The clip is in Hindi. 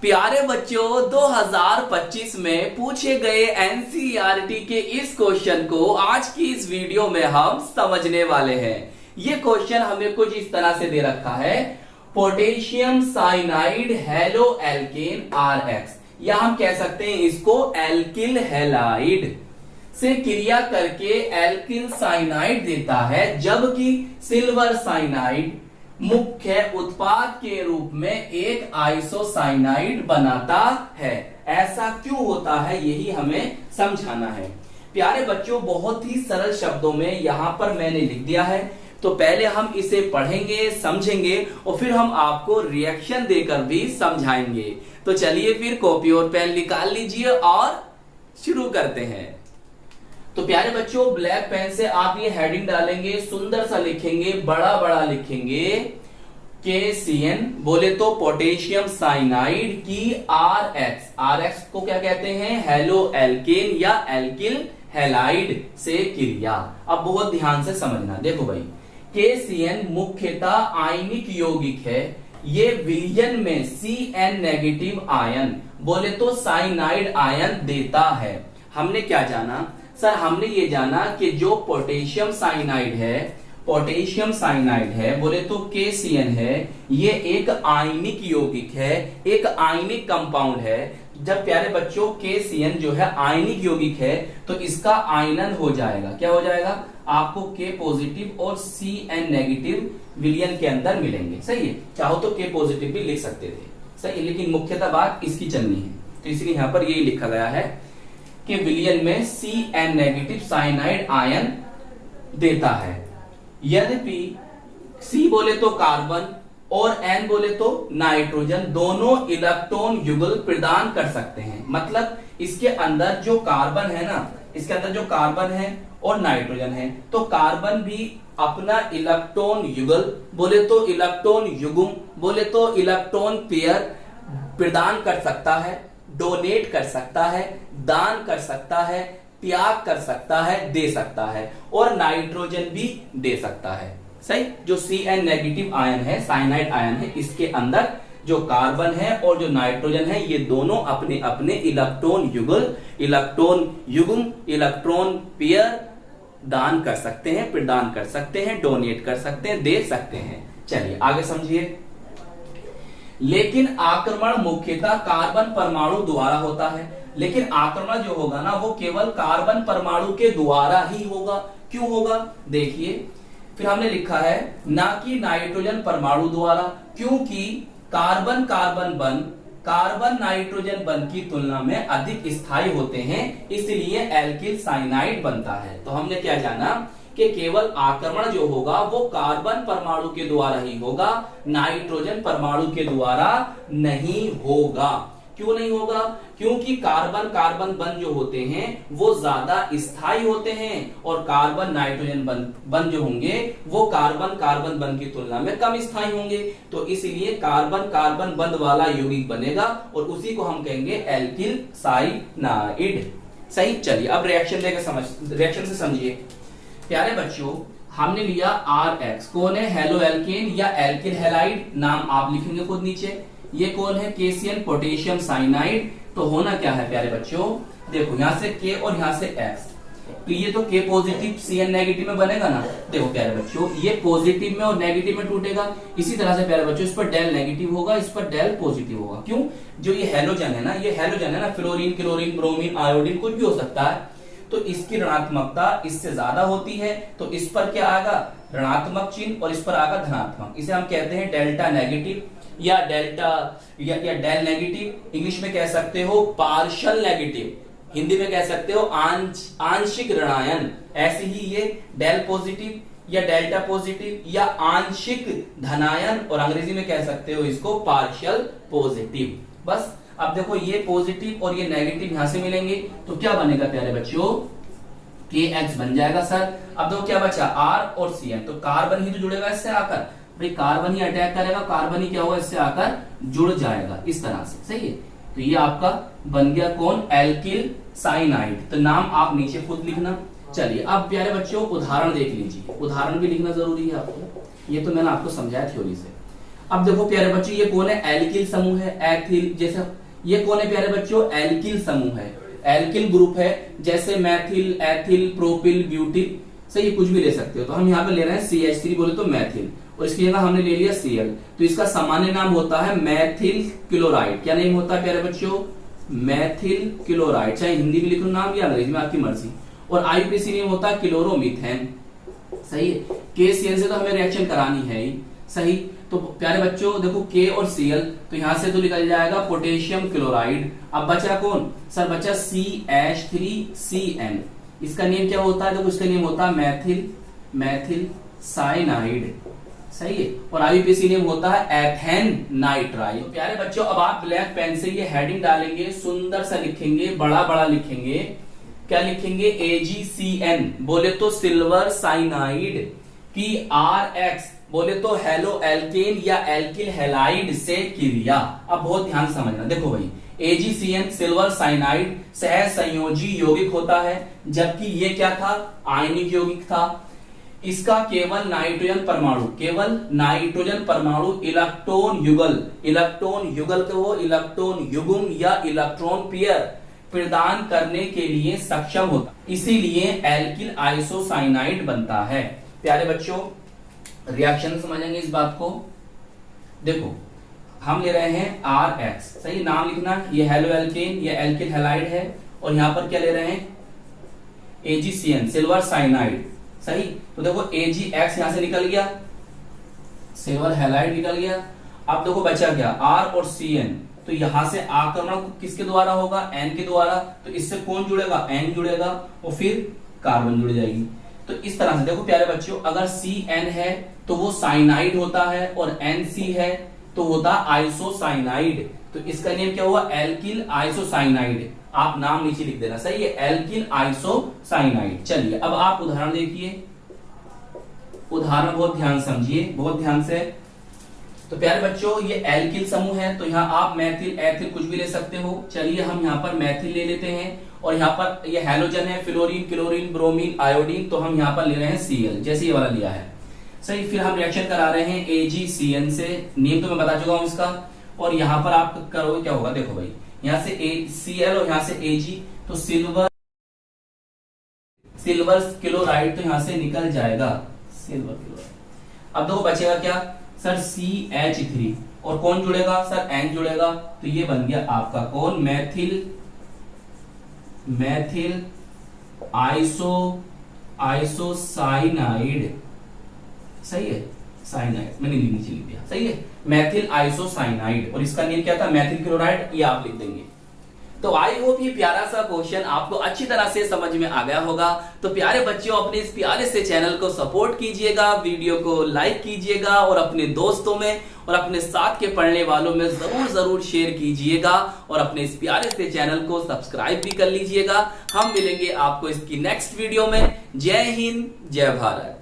प्यारे बच्चों, 2025 में पूछे गए एनसीईआरटी के इस क्वेश्चन को आज की इस वीडियो में हम समझने वाले हैं। ये क्वेश्चन हमें कुछ इस तरह से दे रखा है, potassium cyanide halo alkane RX, या हम कह सकते हैं इसको एल्किल हैलाइड से क्रिया करके एल्किल साइनाइड देता है, जबकि सिल्वर साइनाइड मुख्य उत्पाद के रूप में एक आइसोसाइनाइड बनाता है। ऐसा क्यों होता है, यही हमें समझाना है। प्यारे बच्चों, बहुत ही सरल शब्दों में यहां पर मैंने लिख दिया है, तो पहले हम इसे पढ़ेंगे, समझेंगे और फिर हम आपको रिएक्शन देकर भी समझाएंगे। तो चलिए फिर कॉपी और पेन निकाल लीजिए और शुरू करते हैं। तो प्यारे बच्चों, ब्लैक पेन से आप ये हेडिंग डालेंगे, सुंदर सा लिखेंगे, बड़ा बड़ा लिखेंगे KCN, बोले तो पोटेशियम साइनाइड की RX को क्या कहते हैं, हेलो एल्केन या एल्किल हैलाइड से क्रिया। अब बहुत ध्यान से समझना, देखो भाई, KCN मुख्यतः आयनिक यौगिक है। ये विलयन में CN नेगेटिव आयन, बोले तो साइनाइड आयन देता है। हमने क्या जाना सर, हमने ये जाना कि जो पोटेशियम साइनाइड है बोले तो KCN है, ये एक आयनिक यौगिक है, एक आयनिक कंपाउंड है। जब प्यारे बच्चों KCN जो है आयनिक यौगिक है तो इसका आयनन हो जाएगा, क्या हो जाएगा, आपको K पॉजिटिव और CN नेगेटिव विलयन के अंदर मिलेंगे। सही है, चाहो तो K पॉजिटिव भी लिख सकते थे, सही है, लेकिन मुख्यतः बात इसकी चलनी है, तो इसलिए यहां पर यही लिखा गया है कि विलयन में CN नेगेटिव साइनाइड आयन देता है। यद्यपि C बोले तो कार्बन और N बोले तो नाइट्रोजन दोनों इलेक्ट्रॉन युगल प्रदान कर सकते हैं। मतलब इसके अंदर जो कार्बन है ना, इसके अंदर जो कार्बन है और नाइट्रोजन है, तो कार्बन भी अपना इलेक्ट्रॉन युगल, बोले तो इलेक्ट्रॉन युग्म, बोले तो इलेक्ट्रॉन पेयर प्रदान कर सकता है, डोनेट कर सकता है, दान कर सकता है, त्याग कर सकता है, दे सकता है, और नाइट्रोजन भी दे सकता है। सही, जो CN नेगेटिव आयन है, साइनाइड आयन है, इसके अंदर जो कार्बन है और जो नाइट्रोजन है, ये दोनों अपने अपने इलेक्ट्रॉन युगल, इलेक्ट्रॉन युग्म, इलेक्ट्रॉन पेयर दान कर सकते हैं, प्रदान कर सकते हैं, डोनेट कर सकते हैं, दे सकते हैं। चलिए आगे समझिए। लेकिन आक्रमण मुख्यतः कार्बन परमाणु द्वारा होता है। लेकिन आक्रमण जो होगा ना, वो केवल कार्बन परमाणु के द्वारा ही होगा। क्यों होगा, देखिए, फिर हमने लिखा है ना कि नाइट्रोजन परमाणु द्वारा, क्योंकि कार्बन कार्बन बंध कार्बन नाइट्रोजन बंध की तुलना में अधिक स्थायी होते हैं, इसलिए एल्किल साइनाइड बनता है। तो हमने क्या जाना कि केवल आक्रमण जो होगा वो कार्बन परमाणु के द्वारा ही होगा, नाइट्रोजन परमाणु के द्वारा नहीं होगा। क्यों नहीं होगा, क्योंकि कार्बन कार्बन बंध जो होते हैं वो ज्यादा स्थायी होते हैं और कार्बन नाइट्रोजन बंध जो होंगे वो कार्बन कार्बन बंध की तुलना में कम स्थायी होंगे। तो इसलिए कार्बन कार्बन बंध वाला यौगिक बनेगा और उसी को हम कहेंगे एल्किल साइनाइड। सही, चलिए अब रिएक्शन से समझिए। प्यारे बच्चों, हमने लिया RX, कौन है, हेलो एल्केन या एल्किल हैलाइड, नाम आप लिखेंगे खुद नीचे। ये कौन है, KCN पोटेशियम साइनाइड। तो होना क्या है प्यारे बच्चों, देखो यहां से K और यहां से X, तो ये तो K पॉजिटिव CN नेगेटिव में बनेगा ना। देखो प्यारे बच्चों, ये पॉजिटिव में और नेगेटिव में टूटेगा। इसी तरह से प्यारे बच्चों, इस पर डेल नेगेटिव होगा, इस पर डेल पॉजिटिव होगा। क्यों, जो ये हैलोजन है ना, ये हैलोजन है ना, फ्लोरीन, क्लोरीन, ब्रोमीन, आयोडीन, कुछ भी हो सकता है, तो इसकी ऋणात्मकता इससे ज्यादा होती है, तो इस पर क्या आएगा, ऋणात्मक चिन्ह, और इस पर आएगा धनात्मक। इसे हम कहते हैं डेल्टा नेगेटिव या डेल्टा या डेल नेगेटिव। इंग्लिश में कह सकते हो पार्शियल नेगेटिव, हिंदी में कह सकते हो आंशिक ऋणायन। ऐसे ही ये डेल पॉजिटिव या डेल्टा पॉजिटिव या आंशिक धनायन, और अंग्रेजी में कह सकते हो इसको पार्शियल पॉजिटिव। बस अब देखो, ये पॉजिटिव और ये नेगेटिव यहां से मिलेंगे, तो क्या बनेगा प्यारे बच्चों, KX बन जाएगा सर। अब देखो क्या बचा, R और CN, तो कार्बन ही तो जुड़ेगा इससे आकर, भाई कार्बन ही अटैक करेगा, कार्बन ही क्या होगा, इससे आकर जुड़ जाएगा इस तरह से। सही है, तो ये आपका बन गया कौन, एल्किल साइनाइड। तो नाम आप नीचे खुद लिखना। चलिए अब प्यारे बच्चों उदाहरण देख लीजिए, उदाहरण भी लिखना जरूरी है आपको, ये तो मैंने आपको समझाया थ्योरी से। अब देखो प्यारे बच्चों, ये कौन है? एल्किल समूह है, एथिल जैसे। ये कौन है प्यारे बच्चों? एल्किल समूह है, एल्किल ग्रुप है, जैसे मैथिल, एथिल, प्रोपिल, ब्यूटिल। सही, कुछ भी ले सकते हो। तो हम यहाँ पे ले रहे हैं CH3 बोले तो मैथिल, और इसकी जगह हमने ले लिया Cl। तो इसका सामान्य नाम होता है मैथिल क्लोराइड। क्या नेम होता है प्यारे बच्चों? मैथिल क्लोराइड। चाहे हिंदी में लिखो नाम या अंग्रेजी में, आपकी मर्जी। और IUPAC नेम होता है क्लोरोमीथेन। सही है। KCl से तो हमें रिएक्शन करानी है ही। सही। तो प्यारे बच्चों देखो K और Cl, तो यहां से तो निकल जाएगा पोटेशियम क्लोराइड। अब बचा कौन सर? बचा CH3CN। इसका नेम क्या होता है? देखो इसका नेम होता है मैथिल साइनाइड। सही है। और IUPAC नेम होता है एथेन नाइट्राइल। तो प्यारे बच्चों, अब आप ब्लैक पेन से ये हेडिंग डालेंगे, सुंदर सा लिखेंगे, बड़ा बड़ा लिखेंगे। क्या लिखेंगे? AgCN बोले तो सिल्वर साइनाइड, PRX बोले तो हेलो एल्केन या एल्किल हैलाइड से क्रिया। अब बहुत ध्यान समझना। देखो भाई, AgCN सिल्वर साइनाइड सह संयोजी यौगिक होता है, जबकि ये क्या था? आयनिक यौगिक था। इसका केवल नाइट्रोजन परमाणु इलेक्ट्रॉन युगल को इलेक्ट्रॉन युग्म या इलेक्ट्रॉन पेयर प्रदान करने के लिए सक्षम होता, इसीलिए एल्किल आइसोसाइनाइड बनता है। प्यारे बच्चों, रिएक्शन समझेंगे इस बात को। देखो हम ले रहे हैं RX, सही नाम लिखना, ये हेलो एल्केन, ये एल्किल हैलाइड है, और यहां पर क्या ले रहे हैं? AgCN silver cyanide. सही। तो देखो AgX यहां से निकल गया, सिल्वर हैलाइड निकल गया। अब देखो बचा क्या? R और CN। तो यहां से आक्रमण किसके द्वारा होगा? N के द्वारा। तो इससे कौन जुड़ेगा? N जुड़ेगा, और फिर कार्बन जुड़ जाएगी। तो इस तरह से देखो प्यारे बच्चों, अगर CN है तो वो साइनाइड होता है, और NC है तो होता आइसोसाइनाइड। तो इसका नेम क्या हुआ? Alkyl isocyanide. आप नाम नीचे लिख देना। सही है, एल्किल आइसोसाइनाइड। चलिए अब आप उदाहरण देखिए, उदाहरण बहुत ध्यान समझिए, बहुत ध्यान से। तो प्यारे बच्चों, ये एल्किल समूह है, तो यहाँ आप मैथिल, एथिल कुछ भी ले सकते हो। चलिए हम यहाँ पर मैथिल ले लेते हैं, और यहाँ पर ये हैलोजन है, फ्लोरीन, क्लोरीन, ब्रोमीन, आयोडीन। तो हम यहाँ पर ले रहे हैं Cl, जैसे ये वाला लिया है। सही। फिर हम रिएक्शन करा रहे हैं AgCN से, नेम तो मैं बता चुका हूं इसका। और यहाँ पर आप करोगे क्या होगा? देखो भाई, यहाँ से Cl और यहाँ से Ag, तो सिल्वर क्लोराइड तो यहाँ से निकल जाएगा, सिल्वर क्लोराइड। अब देखो बचेगा क्या सर? CH3, और कौन जुड़ेगा सर? N जुड़ेगा। तो ये बन गया आपका कौन? मैथिल आइसोसाइनाइड। सही है, साइनाइड मैंने नीचे लिख दिया। सही है, मैथिल आइसोसाइनाइड। और इसका नेम क्या था? मैथिल क्लोराइड। ये आप लिख देंगे। तो आई होप ये प्यारा सा क्वेश्चन आपको अच्छी तरह से समझ में आ गया होगा। तो प्यारे बच्चों, अपने इस प्यारे से चैनल को सपोर्ट कीजिएगा, वीडियो को लाइक कीजिएगा, और अपने दोस्तों में और अपने साथ के पढ़ने वालों में जरूर शेयर कीजिएगा, और अपने इस प्यारे से चैनल को सब्सक्राइब भी कर लीजिएगा। हम मिलेंगे आपको इसकी नेक्स्ट वीडियो में। जय हिंद, जय भारत।